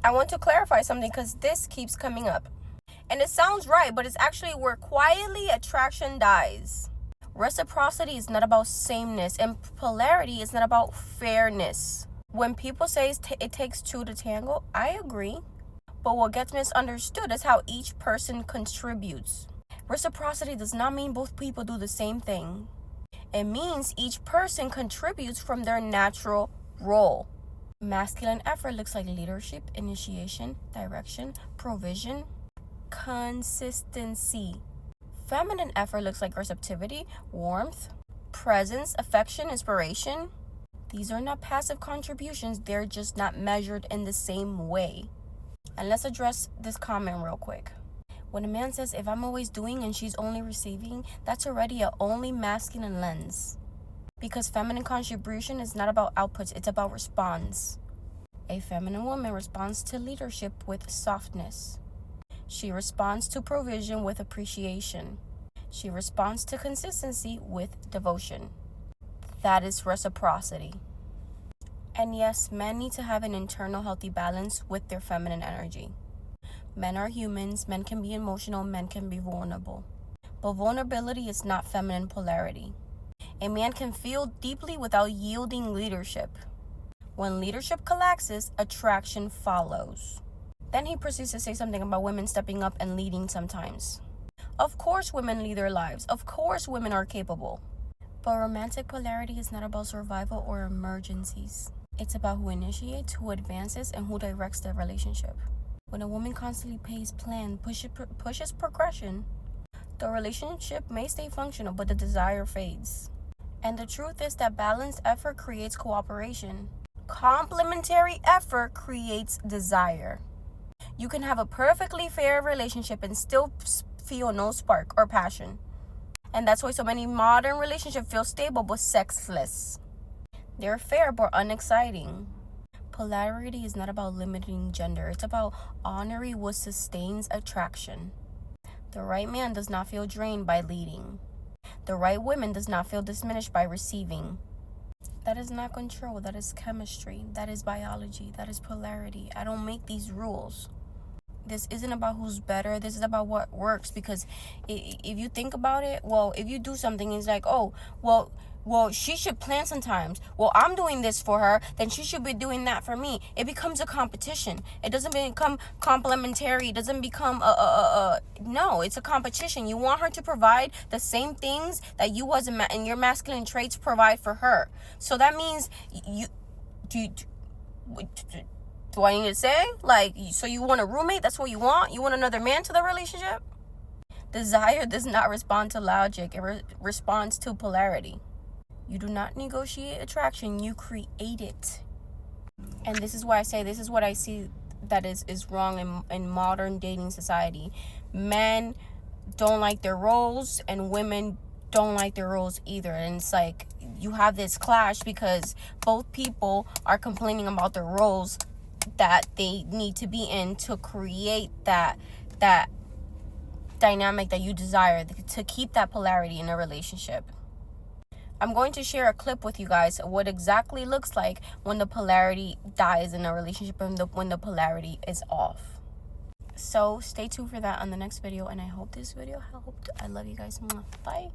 I want to clarify something because this keeps coming up. And it sounds right, but it's actually where quietly attraction dies. Reciprocity is not about sameness, and polarity is not about fairness. When people say it takes two to tango, I agree. But what gets misunderstood is how each person contributes. Reciprocity does not mean both people do the same thing. It means each person contributes from their natural role. Masculine effort looks like leadership, initiation, direction, provision, consistency. Feminine effort looks like receptivity, warmth, presence, affection, inspiration. These are not passive contributions, they're just not measured in the same way. And let's address this comment real quick. When a man says, if I'm always doing and she's only receiving, that's already a only masculine lens. Because feminine contribution is not about outputs, it's about response. A feminine woman responds to leadership with softness. She responds to provision with appreciation. She responds to consistency with devotion. That is reciprocity. And yes, men need to have an internal healthy balance with their feminine energy. Men are humans, men can be emotional, men can be vulnerable. But vulnerability is not feminine polarity. A man can feel deeply without yielding leadership. When leadership collapses, attraction follows. Then he proceeds to say something about women stepping up and leading sometimes. Of course women lead their lives. Of course women are capable. But romantic polarity is not about survival or emergencies. It's about who initiates, who advances, and who directs the relationship. When a woman constantly pays plan, pushes progression, the relationship may stay functional, but the desire fades. And the truth is that balanced effort creates cooperation. Complementary effort creates desire. You can have a perfectly fair relationship and still feel no spark or passion. And that's why so many modern relationships feel stable but sexless. They're fair but unexciting. Polarity is not about limiting gender. It's about honoring what sustains attraction. The right man does not feel drained by leading. The right woman does not feel diminished by receiving. That is not control. That is chemistry. That is biology. That is polarity. I don't make these rules. This isn't about who's better. This is about what works. Because if you think about it, well, if you do something, it's like, oh, well, she should plan sometimes. Well, I'm doing this for her, then she should be doing that for me. It becomes a competition. It doesn't become complementary. It doesn't become no, it's a competition. You want her to provide the same things that you as and your masculine traits provide for her. So that means do I need to say? Like, so you want a roommate? That's what you want? You want another man to the relationship? Desire does not respond to logic. It responds to polarity. You do not negotiate attraction. You create it. And this is why I say, this is what I see that is wrong in modern dating society. Men don't like their roles and women don't like their roles either. And it's like you have this clash because both people are complaining about their roles that they need to be in to create that dynamic that you desire, to keep that polarity in a relationship. I'm going to share a clip with you guys what exactly looks like when the polarity dies in a relationship and when the polarity is off. So stay tuned for that on the next video, and I hope this video helped. I love you guys. Bye.